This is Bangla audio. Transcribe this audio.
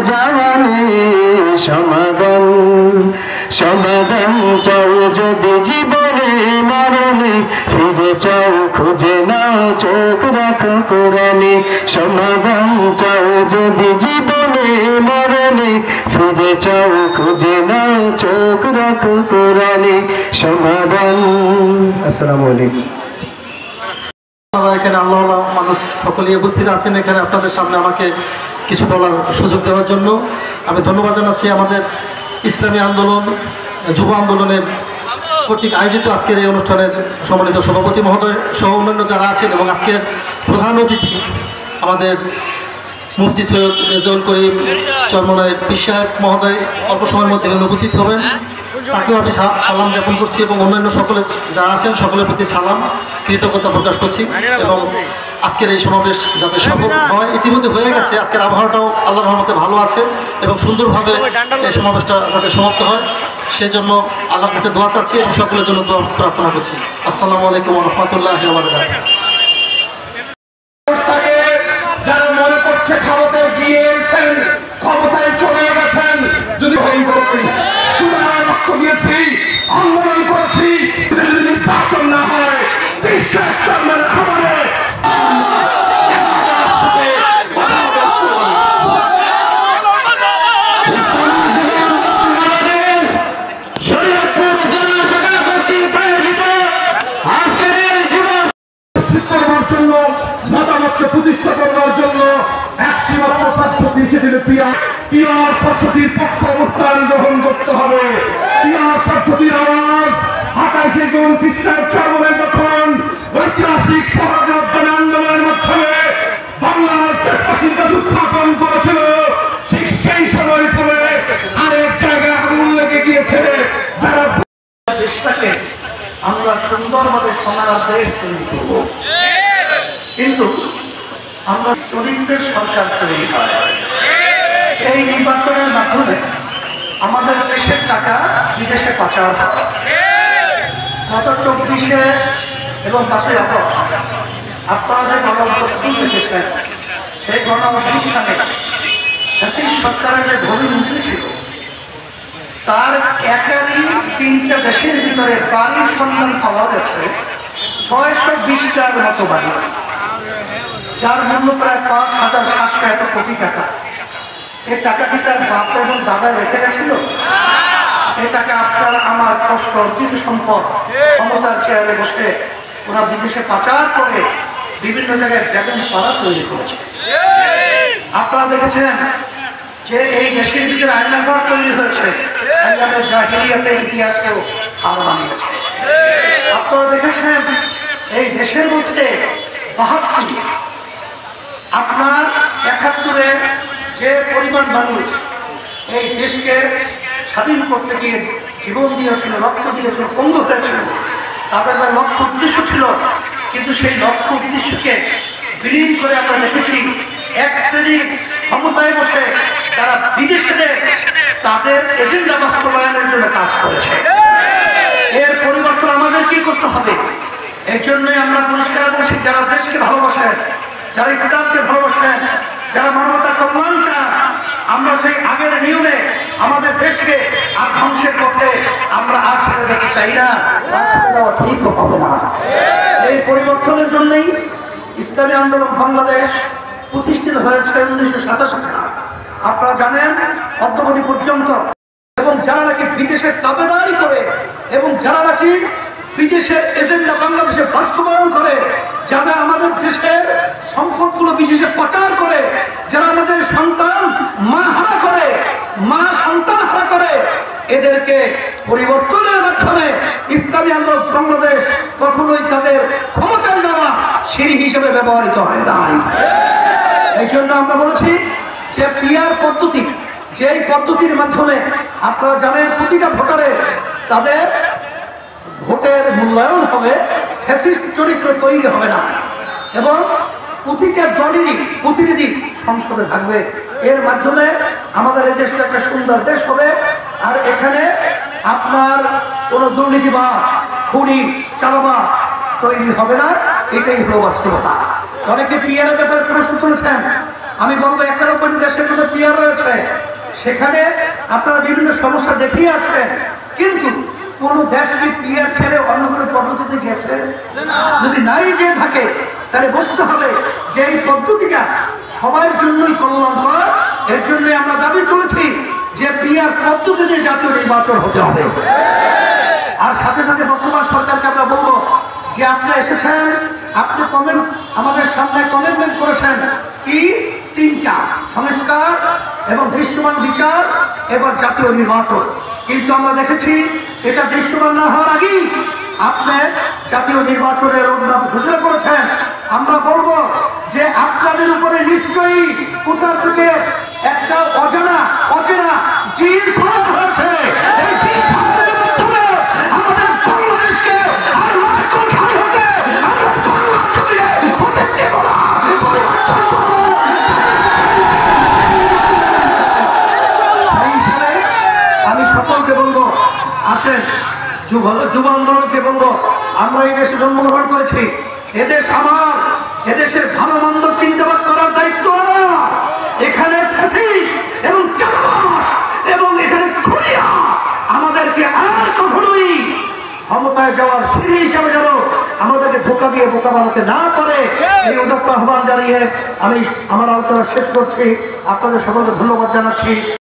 জানে সমাধান সমাধান চাও যদি জীবনে মরণে ফিরে চাও খুঁজে নাও চোখ রাখো কোরআনে সমাধান চাও যদি জীবনে মরণে ফিরে চাও খুঁজে নাও চোখ রাখো কোরআনে সমাধান। আসসালামু আলাইকুম। এখানে আল্লাহ মানুষ সকলেই উপস্থিত আছেন এখানে আপনাদের সামনে আমাকে কিছু বলার সুযোগ দেওয়ার জন্য আমি ধন্যবাদ জানাচ্ছি আমাদের ইসলামী আন্দোলন যুব আন্দোলনের কর্তৃক আয়োজিত আজকের এই অনুষ্ঠানের সম্মানিত সভাপতি মহোদয় সহ অন্যান্য যারা আছেন এবং আজকের প্রধান অতিথি আমাদের মুফতি সৈয়দ রেজাউল করিম চরমনায়ের পীর সাহেব মহোদয় অল্প সময়ের মধ্যে এখানে উপস্থিত হবেন, তাকেও আমি সালাম জ্ঞাপন করছি এবং অন্যান্য সকলে যারা আছেন সকলের প্রতি সালাম কৃতজ্ঞতা প্রকাশ করছি। এবং আজকের এই সমাবেশ যাতে সফল হয়, ইতিমধ্যে হয়ে গেছে, আজকের আবহাওয়াটাও আল্লাহর রহমতে ভালো আছে এবং সুন্দরভাবে এই সমাবেশটা যাতে সমাপ্ত হয় সেই জন্য আল্লাহর কাছে দোয়া চাচ্ছি এবং সকলের জন্য দোয়া প্রার্থনা করছি। আসসালামু আলাইকুম ওয়া রাহমাতুল্লাহি ওয়া বারাকাতুহু। যারা মনে করছে ক্ষমতায় গিয়েছেন ক্ষমতায় চলে গেছেন, যদি রক্ত দিয়েছি আন্দোলন করেছি, যদি নির্বাচন না হয় বিশ্বের চরমের খবরে জন্য মতামতকে প্রতিষ্ঠা করবার জন্য একটি মাত্র পদ্ধতি, সেটি পিয়ার পদ্ধতির পক্ষ অবস্থান গ্রহণ করতে হবে। পিয়ার পদ্ধতির আওয়াজ 28 জুন বিশ্বের চরমে যখন ঐতিহাসিক সহযোগ আন্দোলনের মাধ্যমে বাংলার চেষ্টাশীলতা উত্থাপন করেছিল, ঠিক সেই সময় থেকে আরেক জায়গায় আগুন লেগে গিয়েছে। যারা দেশটাকে আমরা সুন্দরভাবে সোনার দেশ তৈরি করব, কিন্তু আমরা চরিত্রের সরকার তৈরি হয়। এই নির্বাচনের মাধ্যমে আমাদের দেশের টাকা বিদেশে পাচার হয়। গত 24 এবং 5 আগস্ট আপনারা যে গণঅভ্যুত্থান দেখেছেন, সেই গণঅভ্যুত্থানে সরকারের যে ভূমিমন্ত্রী ছিল তার একারই 3টা দেশের ভিতরে বাড়ির সন্ধান পাওয়া গেছে 620টার মতো বাড়ি, যার মূল্য প্রায় 5,700 কোটি টাকা। এই টাকাটি তার বাপ এবং দাদা রেখে গেছিল। এই টাকা আপনার আমার কষ্ট অর্জিত সম্পদ ক্ষমতার চেয়ারে বসে ওরা বিদেশে পাচার করে বিভিন্ন জায়গায় বেতন পাড়া তৈরি করেছে। আপনারা দেখেছেন যে এই দেশের ভিতরে আয়নাঘর তৈরি হয়েছে, জাহিলিয়াতের ইতিহাসকেও হার মানিয়েছে। আপনারা দেখেছেন এই দেশের মধ্যে 72 আপনার 71-এ যে পরিমাণ মানুষ এই দেশকে স্বাধীন করতে গিয়ে জীবন দিয়েছিল, রক্ত দিয়েছিল, পঙ্গু হয়েছিল, তাদের লক্ষ্য উদ্দেশ্য ছিল, কিন্তু সেই লক্ষ্য উদ্দেশ্যকে বিলীন করে আমরা দেখেছি এক শ্রেণীর ক্ষমতায় বসে তারা বিদেশে তাদের এজেন্ডা বাস্তবায়নের জন্য কাজ করেছে। এর পরিবর্তন আমাদের কি করতে হবে? এই জন্যই আমরা পরিষ্কার বলছি, যারা দেশকে ভালোবাসেন, যারা ইসলামকে ভালোবাসেন, যারা মানবতার কল্যাণ চান, আমরা সেই আগের নিয়মে আমাদের দেশকে আর ধ্বংসের পথে আমরা আর ছেড়ে যেতে চাই না, আর ছেড়ে দেওয়া ঠিক হবে না। এই পরিবর্তনের জন্যই ইসলামী আন্দোলন বাংলাদেশ প্রতিষ্ঠিত হয়েছে 1987 সালে। আপনারা জানেন অদ্যাবধি পর্যন্ত, এবং যারা নাকি বিদেশের তাবেদারি করে এবং যারা নাকি বিদেশের এজেন্ডা বাংলাদেশে বাস্তবায়ন করে, যারা আমাদের দেশের সম্পদগুলো বিদেশে পাচার করে, যারা আমাদের সন্তান মা হারা করে, মা সন্তান হারা করে, এদেরকে পরিবর্তনের মাধ্যমে ইসলামী আন্দোলন বাংলাদেশ কখনোই তাদের ক্ষমতায় যাওয়া সিঁড়ি হিসেবে ব্যবহৃত হয় নাই। এই জন্য আমরা বলেছি যে পিআর পদ্ধতি, যেই পদ্ধতির মাধ্যমে আপনারা জানেন প্রতিটা ভোটারের তাদের ভোটের মূল্যায়ন হবে, ফ্যাসিস্ট চরিত্র তৈরি হবে না, এবং প্রতিটা দলেরই প্রতিনিধি সংসদে থাকবে। এর মাধ্যমে আমাদের এই দেশটা একটা সুন্দর দেশ হবে। আর এখানে আপনার কোনো দুর্নীতিবাজ, খুনি, চাঁদাবাজ তৈরি হবে না। এটাই হলো বাস্তবতা। অনেকে পিআরের ব্যাপারে প্রশ্ন তুলেছেন আমি বলবো 91টি দেশের মধ্যে পিয়ার রয়েছে, সেখানে আপনারা বিভিন্ন সমস্যা দেখিয়ে আসছেন, কিন্তু কোন দেশ কি পিয়ার ছেড়ে অন্য কোনো পদ্ধতিতে গেছে? যদি নাই গিয়ে থাকে তাহলে বুঝতে হবে যে এই পদ্ধতিটা সবার জন্যই কল্যাণকর। এর জন্যই আমরা দাবি করেছি যে পিয়ার পদ্ধতিতে জাতীয় নির্বাচন হতে হবে। আর সাথে সাথে বর্তমান সরকারকে আমরা বলবো যে আপনি এসেছেন, আপনি আমাদের সামনে কমিটমেন্ট করেছেন কি 3টা সংস্কার এবং দৃশ্যমান বিচার এবার জাতীয় নির্বাচন, কিন্তু আমরা দেখেছি এটা দৃশ্যমান না হওয়ার আগেই আপনি জাতীয় নির্বাচনের রোডম্যাপ ঘোষণা করেছেন। আমরা বলবো যে আপনাদের উপরে নিশ্চয়ই কোথা থেকে একটা অচেনা জিন সওয়ার হয়েছে। এই জিন সওয়ারের মাধ্যমে আমাদের বাংলাদেশকে আর কোথায় হতে আমরা বাংলা জমিনে হতে দেব না, পরিবর্তন করব। আমি সকলকে বলবো, আসেন যুব আন্দোলনকে বলবো, আমরা এই দেশে জন্মগ্রহণ করেছি, এদেশ আমার, এদেশের ভালো মন্দ চিন্তাভাবনা করার দায়িত্ব আমার। এখানে ফ্যাসিস্ট এবং চাঁদাবাজ এবং এখানে খুনিয়া আমাদেরকে আর কখনোই ক্ষমতায় যাওয়ার সিঁড়ি হিসাবে যেন আমাদেরকে ধোঁকা দিয়ে বোকা বানাতে না পারে, এই উদাত্ত আহ্বান জানিয়ে আমি আমার আলোচনা শেষ করছি। আপনাদের সকলকে ধন্যবাদ জানাচ্ছি।